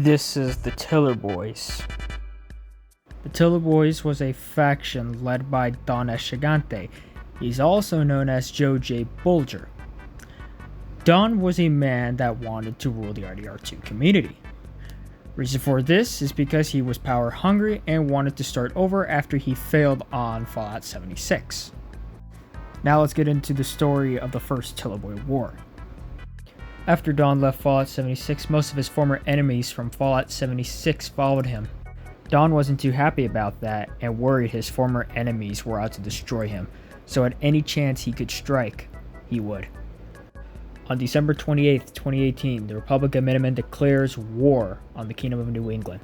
This is the Tiller Boys. The Tiller Boys was a faction led by Don Escigante. He's also known as Joe J. Bulger. Don was a man that wanted to rule the RDR2 community. Reason for this is because he was power hungry and wanted to start over after he failed on Fallout 76. Now let's get into the story of the first Tiller Boy War. After Don left Fallout 76, most of his former enemies from Fallout 76 followed him. Don wasn't too happy about that and worried his former enemies were out to destroy him, so at any chance he could strike, he would. On December 28, 2018, the Republic of Minutemen declares war on the Kingdom of New England.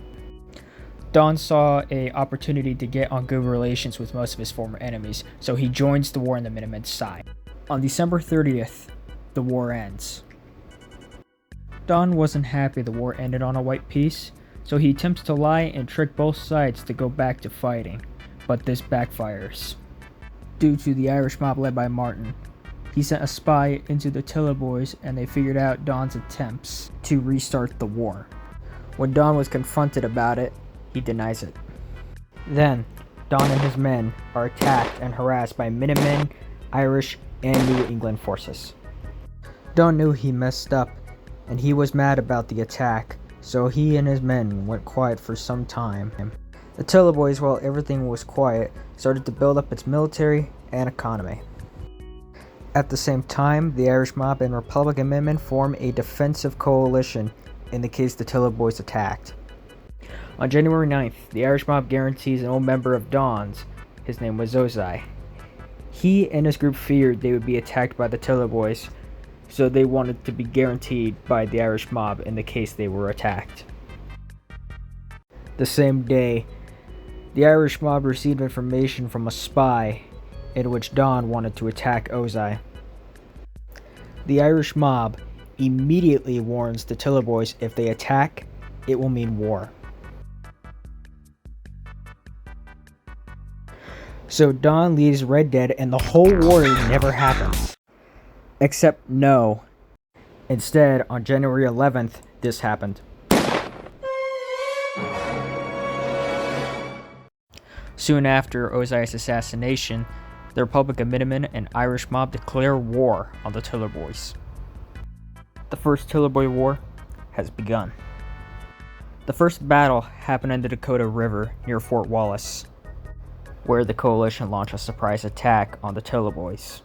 Don saw an opportunity to get on good relations with most of his former enemies, so he joins the war on the Minutemen's side. On December 30th, the war ends. Don wasn't happy the war ended on a white peace, so he attempts to lie and trick both sides to go back to fighting, but this backfires. Due to the Irish mob led by Martin, he sent a spy into the Tiller Boys and they figured out Don's attempts to restart the war. When Don was confronted about it, he denies it. Then, Don and his men are attacked and harassed by Minutemen, Irish, and New England forces. Don knew he messed up and he was mad about the attack, so he and his men went quiet for some time. The Tiller Boys, while everything was quiet, started to build up its military and economy. At the same time, the Irish mob and Republican Minutemen form a defensive coalition in the case the Tiller Boys attacked. On January 9th, the Irish mob guarantees an old member of Don's, his name was Ozai. He and his group feared they would be attacked by the Tiller Boys, so they wanted to be guaranteed by the Irish mob in the case they were attacked. The same day, the Irish mob received information from a spy in which Don wanted to attack Ozai. The Irish mob immediately warns the Tiller Boys if they attack, it will mean war. So Don leaves Red Dead and the whole war never happens. Except no. Instead, on January 11th, this happened. Soon after Ozai's assassination, the Republic of Minutemen and Irish mob declare war on the Tiller Boys. The first Tiller Boy War has begun. The first battle happened in the Dakota River near Fort Wallace, where the coalition launched a surprise attack on the Tiller Boys.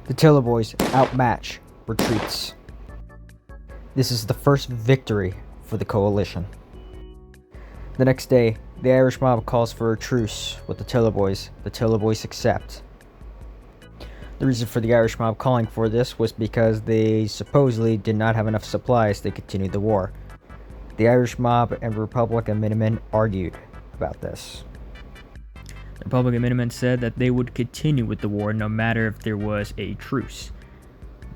The Tiller Boys outmatch retreats. This is the first victory for the coalition. The next day, the Irish mob calls for a truce with the Tiller Boys. The Tiller Boys accept. The reason for the Irish mob calling for this was because they supposedly did not have enough supplies to continue the war. The Irish mob and Republican Minutemen argued about this. The Republican Minutemen said that they would continue with the war no matter if there was a truce.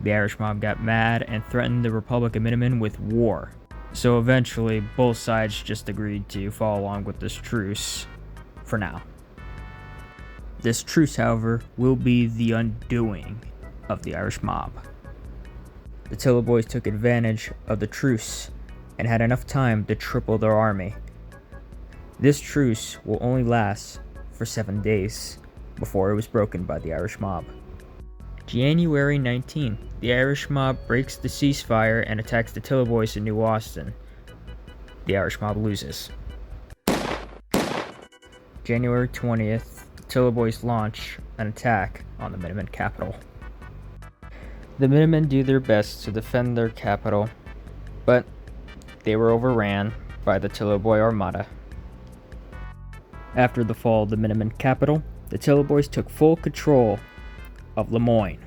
The Irish mob got mad and threatened the Republican Minutemen with war. So eventually, both sides just agreed to follow along with this truce for now. This truce, however, will be the undoing of the Irish mob. The Tiller Boys took advantage of the truce and had enough time to triple their army. This truce will only last for 7 days before it was broken by the Irish mob. January 19, the Irish mob breaks the ceasefire and attacks the Tiller Boys in New Austin. The Irish mob loses. January 20th, the Tiller Boys launch an attack on the Minutemen capital. The Minutemen do their best to defend their capital, but they were overran by the Tiller Boy Armada. After the fall of the Minutemen capital, the Tiller Boys took full control of Lemoyne.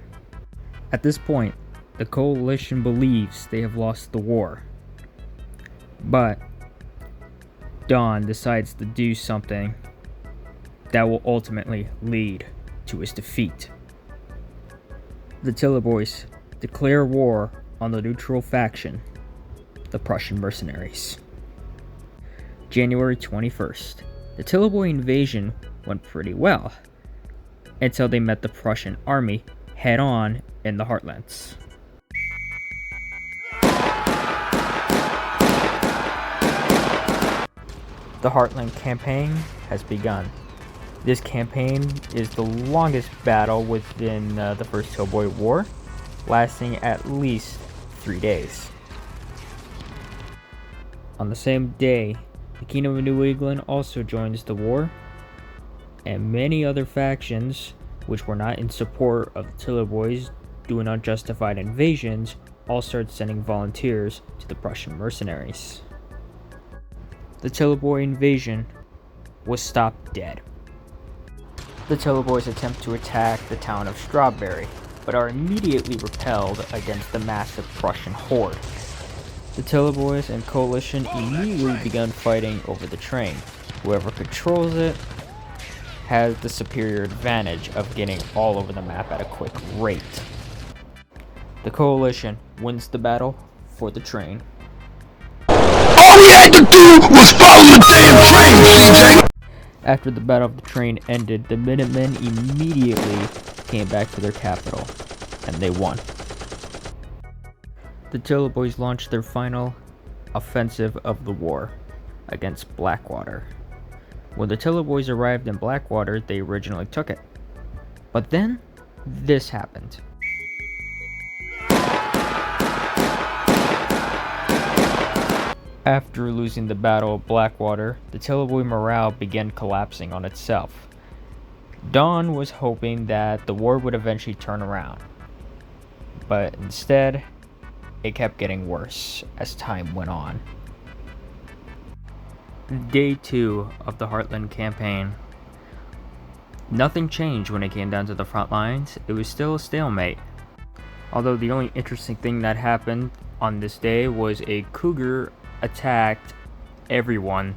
At this point, the coalition believes they have lost the war, but Don decides to do something that will ultimately lead to his defeat. The Tiller Boys declare war on the neutral faction, the Prussian mercenaries. January 21st. The Tiller Boy invasion went pretty well, until they met the Prussian army head-on in the Heartlands. The Heartland Campaign has begun. This campaign is the longest battle within the First Tilboy War, lasting at least 3 days. On the same day, the Kingdom of New England also joins the war, and many other factions, which were not in support of the Tillerboys doing unjustified invasions, all started sending volunteers to the Prussian mercenaries. The Tillerboy invasion was stopped dead. The Tillerboys attempt to attack the town of Strawberry, but are immediately repelled against the massive Prussian horde. The Tillerboys and Coalition immediately begun fighting over the train. Whoever controls it has the superior advantage of getting all over the map at a quick rate. The Coalition wins the battle for the train. All we had to do was follow the damn train, CJ! After the Battle of the Train ended, the Minutemen immediately came back to their capital, and they won. The Tillerboys launched their final offensive of the war against Blackwater. When the Tillerboys arrived in Blackwater, they originally took it. But then, this happened. After losing the Battle of Blackwater, the Tillerboy morale began collapsing on itself. Dawn was hoping that the war would eventually turn around, but instead, it kept getting worse as time went on. Day 2 of the Heartland Campaign. Nothing changed when it came down to the front lines. It was still a stalemate. Although the only interesting thing that happened on this day was a cougar attacked everyone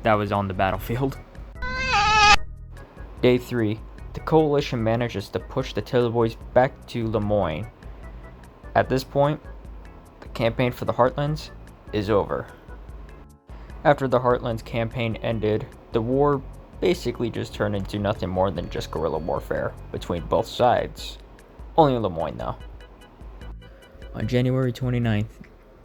that was on the battlefield. Day 3. The Coalition manages to push the Tillerboys back to Lemoyne. At this point, the campaign for the Heartlands is over. After the Heartlands campaign ended, the war basically just turned into nothing more than just guerrilla warfare between both sides. Only in Lemoyne though. On January 29th,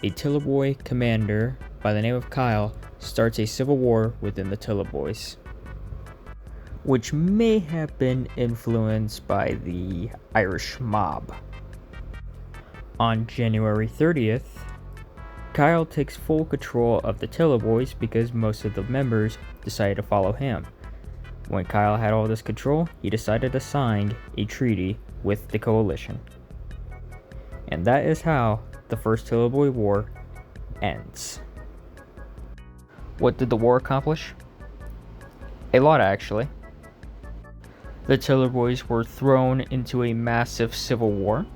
a Tillerboy commander by the name of Kyle starts a civil war within the Tillerboys, which may have been influenced by the Irish mob. On January 30th, Kyle takes full control of the Tillerboys because most of the members decided to follow him. When Kyle had all this control, he decided to sign a treaty with the Coalition. And that is how the First Tillerboy War ends. What did the war accomplish? A lot, actually. The Tillerboys were thrown into a massive civil war.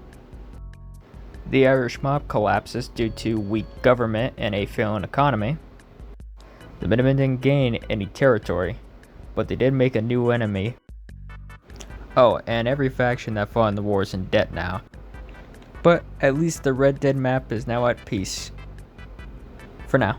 The Irish mob collapses due to weak government and a failing economy. The Minutemen didn't gain any territory, but they did make a new enemy. Oh, and every faction that fought in the war is in debt now. But at least the Red Dead map is now at peace. For now.